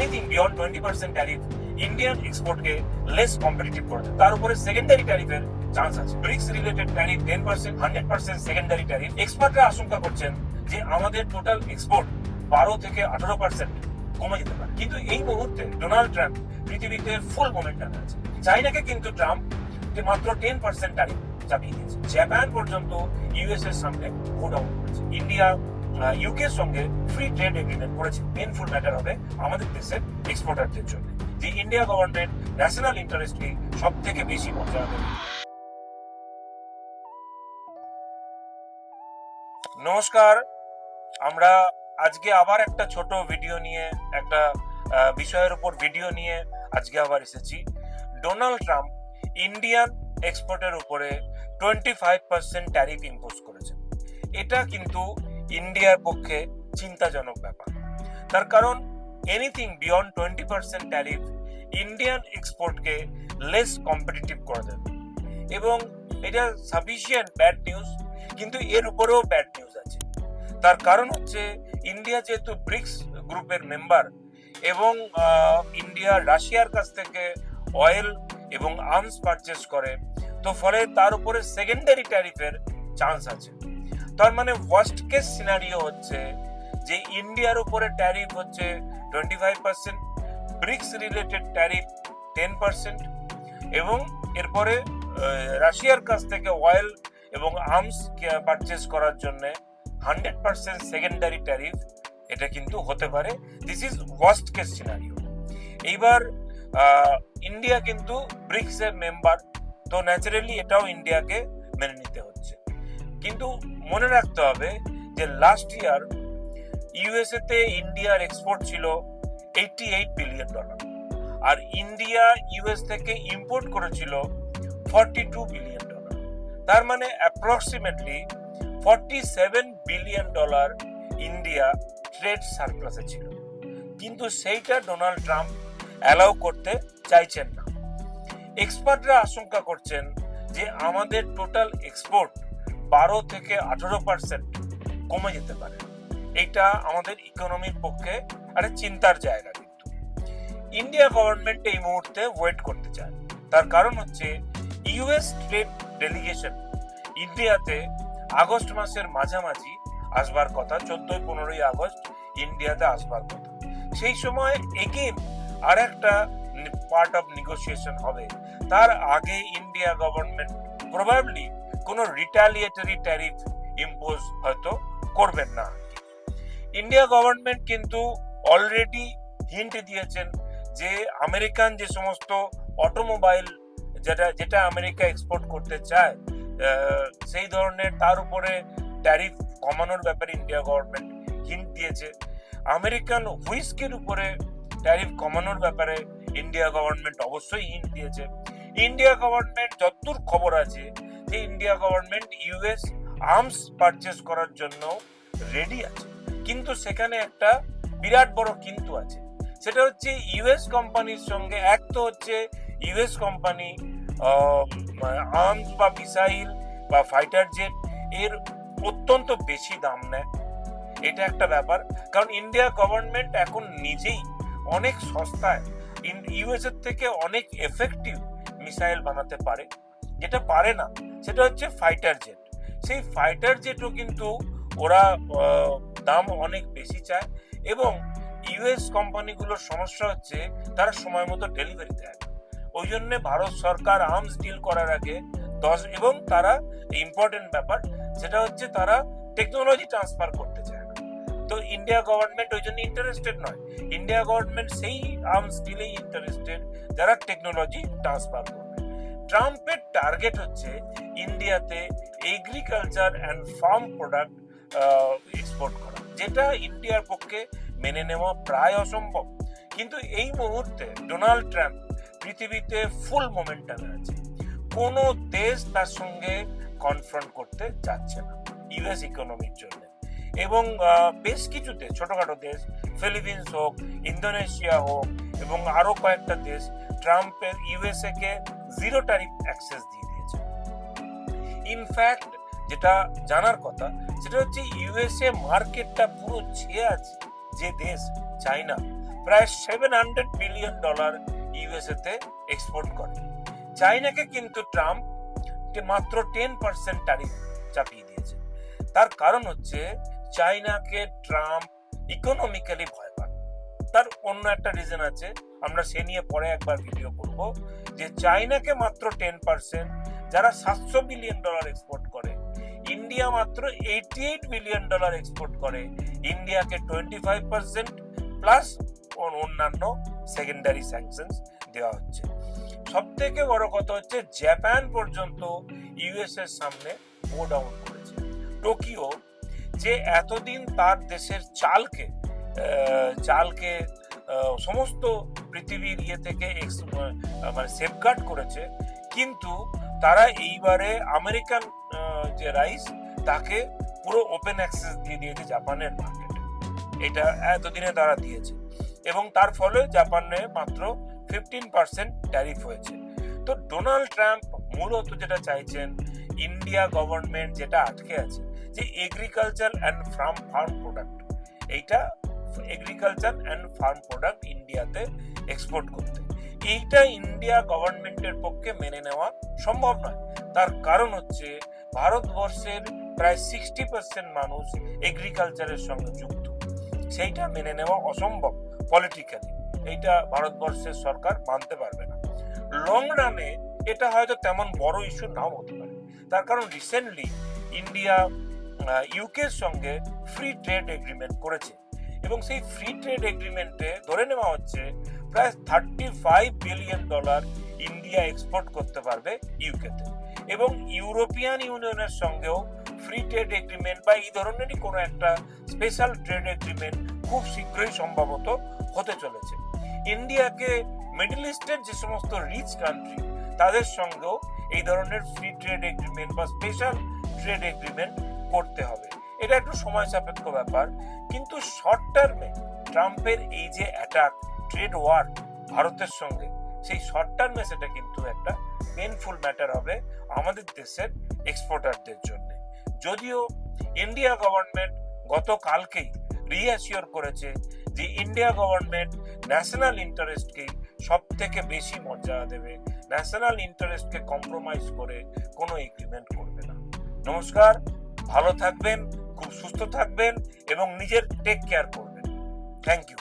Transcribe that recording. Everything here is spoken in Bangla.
এনিথিং বিয়ন্ড 20% ট্যারিফ ইন্ডিয়ান এক্সপোর্টকে লেস কম্পিটিটিভ করে দেয়। তার উপরে সেকেন্ডারি ট্যারিফের চান্স আছে। BRICS related tariff 10%, 100% secondary tariff. এক্সপার্টরা আশঙ্কা করছেন যে আমাদের টোটাল এক্সপোর্ট 12 থেকে 18% কমে যেতে পারে। কিন্তু এই মুহূর্তে ডোনাল্ড ট্রাম্প পৃথিবীতে ফুল মোমেন্টামে আছে। চাইনাকে কিন্তু ট্রাম্প মাত্র 10% ট্যারিফ চাপিয়ে দিয়েছে। জাপান পর্যন্ত ইউএস এর সামনে গো ডাউন করেছে। ইন্ডিয়া ইউকে এর সঙ্গে ফ্রি ট্রেড এগ্রিমেন্ট করেছে। পেনফুল ম্যাটার হবে আমাদের দেশের এক্সপোর্টারদের জন্য যে ইন্ডিয়া গভর্নমেন্ট ন্যাশনাল ইন্টারেস্টকে সব থেকে বেশি মর্যাদা দেবে। নমস্কার, আমরা আজকে আবার একটা ছোট ভিডিও নিয়ে একটা বিষয়ের উপর ভিডিও নিয়ে আজকে আবার এসেছি। ডোনাল্ড ট্রাম্প ইন্ডিয়ান এক্সপোর্টের উপরে 25% ট্যারিফ ইম্পোজ করেছেন। এটা কিন্তু ইন্ডিয়ার পক্ষে চিন্তাজনক ব্যাপার। তার কারণ এনিথিং বিয়ন্ড 20% ট্যারিফ ইন্ডিয়ান এক্সপোর্টকে লেস কম্পিটিটিভ করে দেবে এবং এটা সাফিসিয়েন্ট ব্যাড নিউজ, কিন্তু এর উপরেও ব্যাড নিউজ আছে। তার কারণ হচ্ছে ইন্ডিয়া যেহেতু ব্রিক্স গ্রুপের মেম্বার এবং ইন্ডিয়া রাশিয়ার কাছ থেকে অয়েল এবং আর্মস পারচেস করে, তো ফলে তার উপরে সেকেন্ডারি ট্যারিফের চান্স আছে। তার মানে ওয়ার্স্ট কেস সিনারিও হচ্ছে যে ইন্ডিয়ার উপরে ট্যারিফ হচ্ছে 25%, ব্রিক্স রিলেটেড ট্যারিফ 10% এবং এরপরে রাশিয়ার কাছ থেকে অয়েল এবং আর্মস পারচেস করার জন্য 100% সেকেন্ডারি ট্যারিফ। এটা কিন্তু হতে পারে। This is worst case scenario. এইবার ইন্ডিয়া কিন্তু ব্রিক্স এর মেম্বার, তো ন্যাচারালি এটাও ইন্ডিয়াকে মেনে নিতে হচ্ছে। কিন্তু মনে রাখতে হবে যে লাস্ট ইয়ার ইউএসএ তে ইন্ডিয়ার এক্সপোর্ট ছিল $88 বিলিয়ন, আর ইন্ডিয়া ইউএস থেকে ইম্পোর্ট করেছিল $42 বিলিয়ন। তার মানে অ্যাপ্রক্সিমেটলি $47 বিলিয়ন ইন্ডিয়া ট্রেড সারপ্লাসে ছিল। কিন্তু সেইটা ডোনাল্ড ট্রাম্প অ্যালাউ করতে চাইছেন না। এক্সপার্টরা আশঙ্কা করছেন যে আমাদের টোটাল এক্সপোর্ট 12 থেকে 18% কমে যেতে পারে। এটা আমাদের ইকোনমির পক্ষে একটা চিন্তার জায়গা। কিন্তু ইন্ডিয়া গভর্নমেন্ট এই মুহূর্তে ওয়েট করতে চায়। তার কারণ হচ্ছে ইউএস ট্রেড ডেলিগেশন ইন্ডিয়াতে আগস্ট মাসের মাঝামাঝি আসবার কথা, 14-15 আগস্ট ইন্ডিয়াতে আসবার কথা। সেই সময় এগেইন আর একটা পার্ট অফ নেগোসিয়েশন হবে। তার আগে ইন্ডিয়া গভর্নমেন্ট প্রবাবলি কোনো রিটালিয়েটরি ট্যারিফ ইম্পোজ হয়তো করবেন না। ইন্ডিয়া গভর্নমেন্ট কিন্তু অলরেডি হিন্ট দিয়েছেন যে আমেরিকান যে সমস্ত অটোমোবাইল যেটা আমেরিকা এক্সপোর্ট করতে চায় সেই ধরনের তার উপরে ট্যারিফ কমানোর ব্যাপারে ইন্ডিয়া গভর্নমেন্ট হিন্ট দিয়েছে। আমেরিকান হুইস্কির উপরে ট্যারিফ কমানোর ব্যাপারে ইন্ডিয়া গভর্নমেন্ট অবশ্যই হিন্ট দিয়েছে। ইন্ডিয়া গভর্নমেন্ট যতদূর খবর আছে যে India government US arms purchase করার জন্য রেডি আছে। কিন্তু সেখানে একটা বিরাট বড় কিন্তু আছে, সেটা হচ্ছে ইউএস কোম্পানির সঙ্গে এক তো হচ্ছে ইউএস কোম্পানি আর্মস বা মিসাইল বা ফাইটার জেট এর অত্যন্ত বেশি দাম নেয়। এটা একটা ব্যাপার, কারণ ইন্ডিয়া গভর্নমেন্ট এখন নিজেই অনেক সস্তায় ইউএস এর থেকে অনেক এফেক্টিভ মিসাইল বানাতে পারে। যেটা পারে না সেটা হচ্ছে ফাইটার জেট। সেই ফাইটার জেটও কিন্তু ওরা দাম অনেক বেশি চায় এবং ইউএস কোম্পানিগুলোর সমস্যা হচ্ছে তারা সময় মতো ডেলিভারি দেয়। ওই জন্য ভারত সরকার আর্মস ডিল করার আগে এবং তারা ইম্পর্টেন্ট ব্যাপার সেটা হচ্ছে তারা টেকনোলজি ট্রান্সফার করতে চায় না। তো ইন্ডিয়া গভর্নমেন্ট ওই জন্য ইন্টারেস্টেড নয়। ইন্ডিয়া গভর্নমেন্ট সেই আর্মস ডিলেই ইন্টারেস্টেড যারা টেকনোলজি ট্রান্সফার করবে। ট্রাম্পের টার্গেট হচ্ছে ইন্ডিয়াতে agriculture and farm product export করা, যেটা ইন্ডিয়ার পক্ষে মেনে নেওয়া প্রায় অসম্ভব। কিন্তু এই মুহূর্তে ডোনাল্ড ট্রাম্প পৃথিবীতে ফুল মোমেন্টামে আছে। কোনো দেশ তার সঙ্গে কনফ্রন্ট করতে যাচ্ছে না ইউএস ইকোনমির জন্য। এবং বেশ কিছু দেশ, ছোটখাটো দেশ, ফিলিপিন্স হোক, ইন্দোনেশিয়া হোক এবং আরো কয়েকটা দেশ ট্রাম্পের ইউএসএ কে জিরো ট্যারিফ অ্যাক্সেস দিয়ে দিয়েছে। ইনফ্যাক্ট যেটা জানার কথা সেটা হচ্ছে ইউএসএ মার্কেটটা পুরো ছেয়ে আছে যে দেশ চায়না, প্রায় $700 বিলিয়ন ইউএসএ তে এক্সপোর্ট করে। চাইনাকে কিন্তু ট্রাম্প মাত্র 10% ট্যারিফ চাপিয়ে দিয়েছে। তার কারণ হচ্ছে চাইনাকে ট্রাম্প ইকোনমিক্যালি ভয় পায়। তার অন্য একটা রিজন আছে, আমরা সে নিয়ে পরে একবার ভিডিও করব, যে চাইনাকে মাত্র 10%, যারা $700 বিলিয়ন এক্সপোর্ট করে, ইন্ডিয়া মাত্র $88 বিলিয়ন এক্সপোর্ট করে, ইন্ডিয়াকে 25% প্লাস অন্যান্য সেকেন্ডারি স্যাংশনস দেওয়া হচ্ছে। সব থেকে বড় কথা হচ্ছে জাপান পর্যন্ত ইউএস এর সামনে বো ডাউন করেছে। টোকিও যে এতদিন তার দেশের চালকে সমস্ত পৃথিবীর থেকে মানে সেফগার্ড করেছে, কিন্তু তারা এইবারে আমেরিকান যে রাইস তাকে পুরো ওপেন অ্যাক্সেস দিয়ে দিয়েছে জাপানের মার্কেটে। এটা এতদিনে তারা দিয়েছে এবং তার ফলে জাপানে মাত্র 15% ট্যারিফ হয়েছে। তো ডোনাল্ড ট্রাম্প মূলত যেটা চাইছেন, ইন্ডিয়া গভর্নমেন্ট যেটা আটকে আছে, যে এগ্রিকালচার অ্যান্ড ফার্ম প্রোডাক্ট, এইটা এগ্রিকালচার অ্যান্ড ফার্ম প্রোডাক্ট ইন্ডিয়াতে এক্সপোর্ট করতে, এইটা ইন্ডিয়া গভর্নমেন্টের পক্ষে মেনে নেওয়া সম্ভব নয়। তার কারণ হচ্ছে ভারতবর্ষের প্রায় 60% মানুষ এগ্রিকালচারের সঙ্গে যুক্ত, সেইটা মেনে নেওয়া অসম্ভব পলিটিক্যালি। এইটা ভারতবর্ষের সরকার মানতে পারবে না। লং রানে এটা হয়তো তেমন বড় ইস্যু নাও হতে পারে। তার কারণ রিসেন্টলি ইন্ডিয়া ইউকের সঙ্গে ফ্রি ট্রেড এগ্রিমেন্ট করেছে এবং সেই ফ্রি ট্রেড এগ্রিমেন্টে ধরে নেওয়া হচ্ছে প্রায় $35 বিলিয়ন ইন্ডিয়া এক্সপোর্ট করতে পারবে ইউকেতে, এবং ইউরোপিয়ান ইউনিয়নের সঙ্গেও ফ্রি ট্রেড এগ্রিমেন্ট বা এই ধরনেরই কোনো একটা স্পেশাল ট্রেড এগ্রিমেন্ট খুব শীঘ্রই সম্ভবত হতে চলেছে। ইন্ডিয়াকে মিডল ইস্টের যে সমস্ত রিচ কান্ট্রি তাদের সঙ্গেও এই ধরনের ফ্রি ট্রেড এগ্রিমেন্ট বা স্পেশাল ট্রেড এগ্রিমেন্ট করতে হবে। এটা একটু সময় সাপেক্ষ ব্যাপার, কিন্তু শর্ট টার্মে ট্রাম্পের এই যে অ্যাটাক, ট্রেড ওয়ার ভারতের সঙ্গে, সেই শর্ট টার্মে সেটা কিন্তু একটা পেনফুল ম্যাটার হবে আমাদের দেশের এক্সপোর্টারদের জন্য। যদিও ইন্ডিয়া গভর্নমেন্ট গতকালকেই রিঅ্যাসিওর করেছে যে ইন্ডিয়া গভর্নমেন্ট ন্যাশনাল ইন্টারেস্টকেই সব থেকে বেশি মর্যাদা দেবে, ন্যাশনাল ইন্টারেস্টকে কম্প্রোমাইজ করে কোনো এগ্রিমেন্ট করবে না। নমস্কার, ভালো থাকবেন, খুব সুস্থ থাকবেন এবং নিজের টেক কেয়ার করবেন। Thank you.